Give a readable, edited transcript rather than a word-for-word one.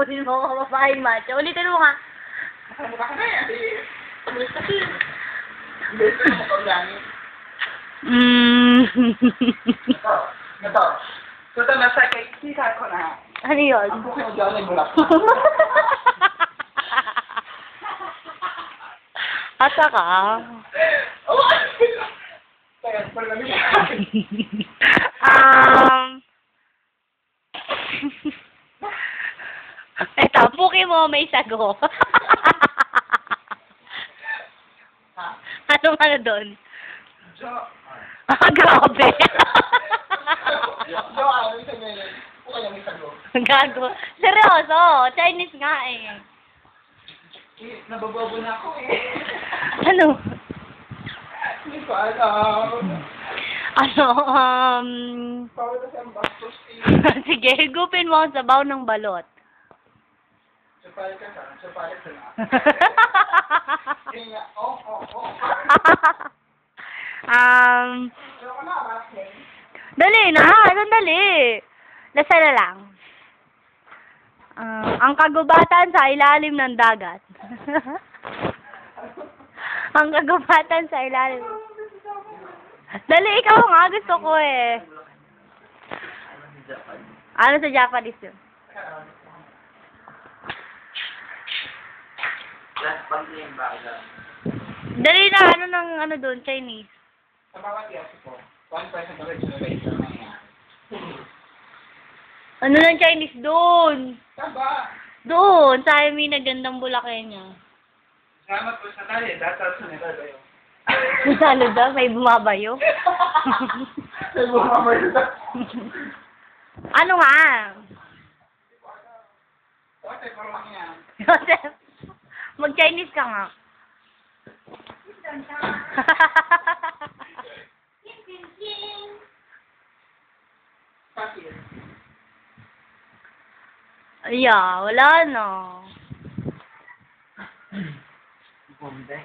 Kunin mo mga babaeng macho. Ulitin mo nga. Ano ka na yan? Tulis kasi. Beso na makaulangi. Ito. Ito nasa kay kita ko na. Ano yun? Ako kayo dyan nagulap. Asa ka? Kaya, pala namin. Eto, puki mo may sago. Anong ano doon? Jo. Grabe. Jo, ano yung sabihin? Kung kaya may sago. Gago. Seryoso, Chinese nga eh. Nababobo na ako eh. Ano? Hindi ko alam. Ano, Bawal na siyang bastos eh. sige, higupin mo ang sabaw ng balot. Supalit ka sa. Supalit ka na. Hindi nga. Oh. Ayoko na, Martin. Dali na, sandali. Lasa na lang. Ang kagubatan sa ilalim ng dagat. Ang kagubatan sa ilalim. Dali, ikaw nga. Gusto ko eh. Ano sa Japanese yun? Dali na, ano ng ano doon, Chinese? Sa bawat yaso po, 1 person na registration na yan. Ano ng Chinese doon? Taba! Doon, sa amin na gandang Bulacay niya. Salamat po sa tali. Data sa nila tayo. Ano daw? May bumabayo? May bumabay na. Ano nga? Okay, parang yan. Joseph, mag-Chinese ka nga. Pakil. Yeah, wala na. Bumbe.